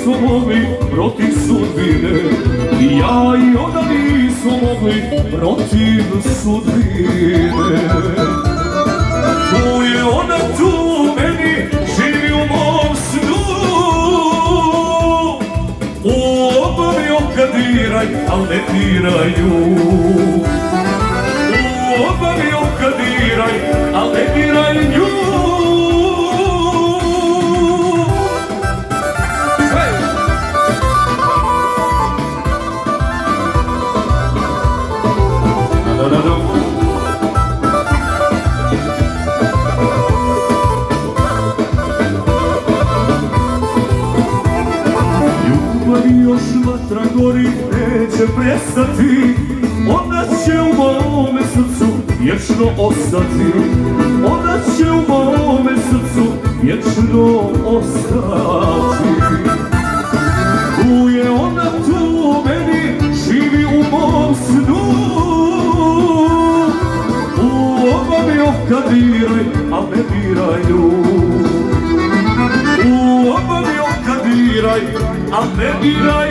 nismo mogli protiv sudbine, ja i ona nismo mogli protiv sudbine. Tu je ona, tu meni živi u mom snu. U oba mi okadiraj, al ne diraj nju. U oba mi okadiraj, al ne diraj nju. Još vatra gori, neće prestati, ona će u mome srcu vječno ostati, ona će u mome srcu vječno ostati. Tu je ona, tu meni živi u mom snu. U oba mi okadiraj, al ne diraj nju. U oba mi okadiraj, al ne diraj